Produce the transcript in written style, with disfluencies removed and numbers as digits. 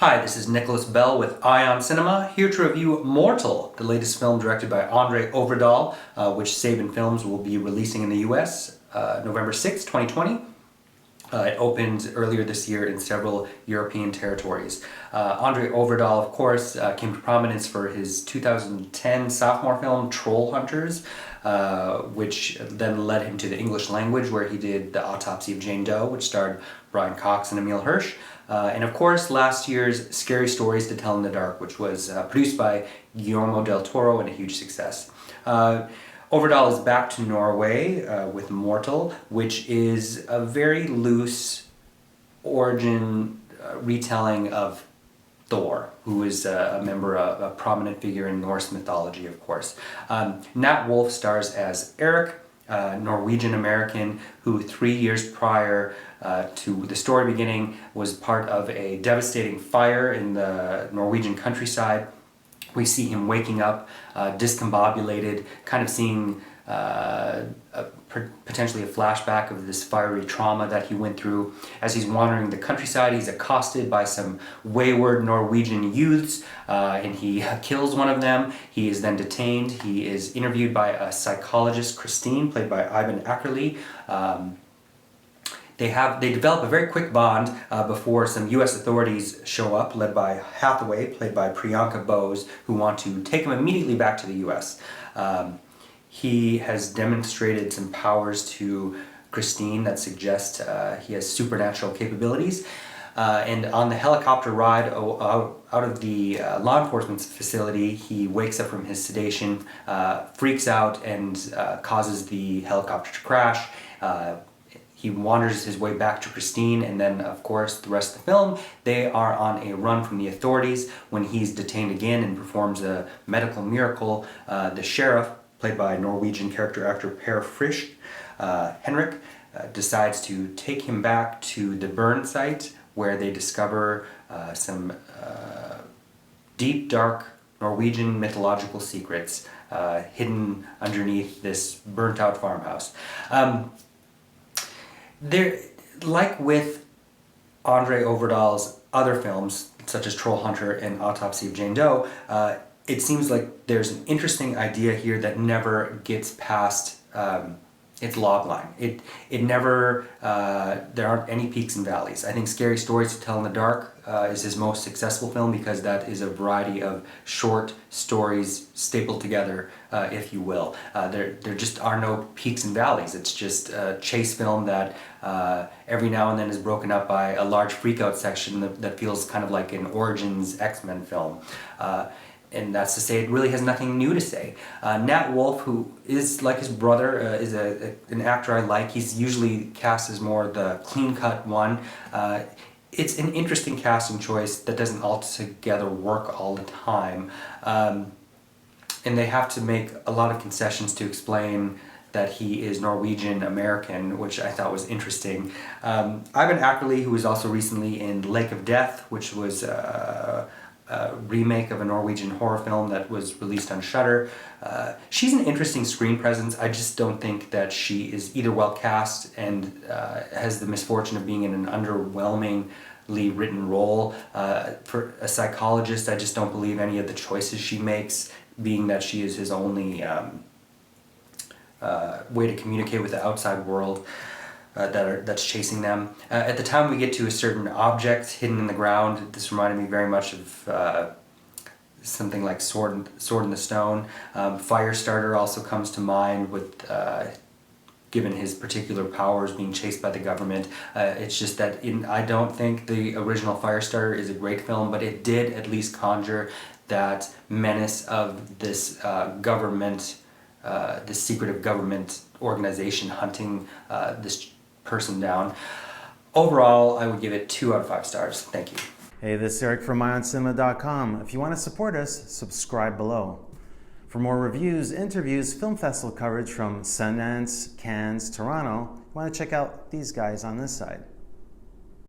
Hi, this is Nicholas Bell with IONCINEMA, here to review Mortal, the latest film directed by André Øvredal, which Saban Films will be releasing in the US November 6, 2020. It opened earlier this year in several European territories. André Øvredal, of course, came to prominence for his 2010 sophomore film, Trollhunters, which then led him to the English language, where he did the Autopsy of Jane Doe, which starred Brian Cox and Emil Hirsch. And of course, last year's Scary Stories to Tell in the Dark, which was produced by Guillermo del Toro and a huge success. Øvredal is back to Norway with Mortal, which is a very loose origin retelling of Thor, who is a prominent figure in Norse mythology, of course. Nat Wolff stars as Eric, Norwegian-American, who 3 years prior to the story beginning was part of a devastating fire in the Norwegian countryside. We see him waking up discombobulated, kind of seeing potentially a flashback of this fiery trauma that he went through. As he's wandering the countryside, he's accosted by some wayward Norwegian youths, and he kills one of them. He is then detained. He is interviewed by a psychologist, Christine, played by Iben Akerlie. They develop a very quick bond before some U.S. authorities show up, led by Hathaway, played by Priyanka Bose, who want to take him immediately back to the U.S. He has demonstrated some powers to Christine that suggest he has supernatural capabilities. And on the helicopter ride out of the law enforcement facility, he wakes up from his sedation, freaks out, and causes the helicopter to crash. He wanders his way back to Christine, and then, of course, the rest of the film, they are on a run from the authorities when he's detained again and performs a medical miracle. The sheriff, played by Norwegian character actor Frisch, Henrik, decides to take him back to the burn site where they discover some deep, dark Norwegian mythological secrets hidden underneath this burnt-out farmhouse. Like with André Øvredal's other films, such as Trollhunter and Autopsy of Jane Doe, it seems like there's an interesting idea here that never gets past its log line. It never, there aren't any peaks and valleys. I think Scary Stories to Tell in the Dark is his most successful film because that is a variety of short stories stapled together, if you will. There just are no peaks and valleys. It's just a chase film that every now and then is broken up by a large freakout section that feels kind of like an Origins X-Men film. And that's to say, it really has nothing new to say. Nat Wolff, who is like his brother, is an actor I like. He's usually cast as more the clean-cut one. It's an interesting casting choice that doesn't altogether work all the time. And they have to make a lot of concessions to explain that he is Norwegian-American, which I thought was interesting. Iben Akerlie, who was also recently in Lake of Death, which was a remake of a Norwegian horror film that was released on Shudder. She's an interesting screen presence. I just don't think that she is either well cast and has the misfortune of being in an underwhelmingly written role. For a psychologist, I just don't believe any of the choices she makes, being that she is his only way to communicate with the outside world. That's chasing them. At the time we get to a certain object hidden in the ground, this reminded me very much of something like Sword in the Stone. Firestarter also comes to mind with, given his particular powers, being chased by the government. It's just that I don't think the original Firestarter is a great film, but it did at least conjure that menace of this government, this secretive government organization hunting this person down. Overall, I would give it 2 out of 5 stars. Thank you. Hey, this is Eric from IONCINEMA.com. If you want to support us, subscribe below. For more reviews, interviews, film festival coverage from Sundance, Cannes, Toronto, you want to check out these guys on this side.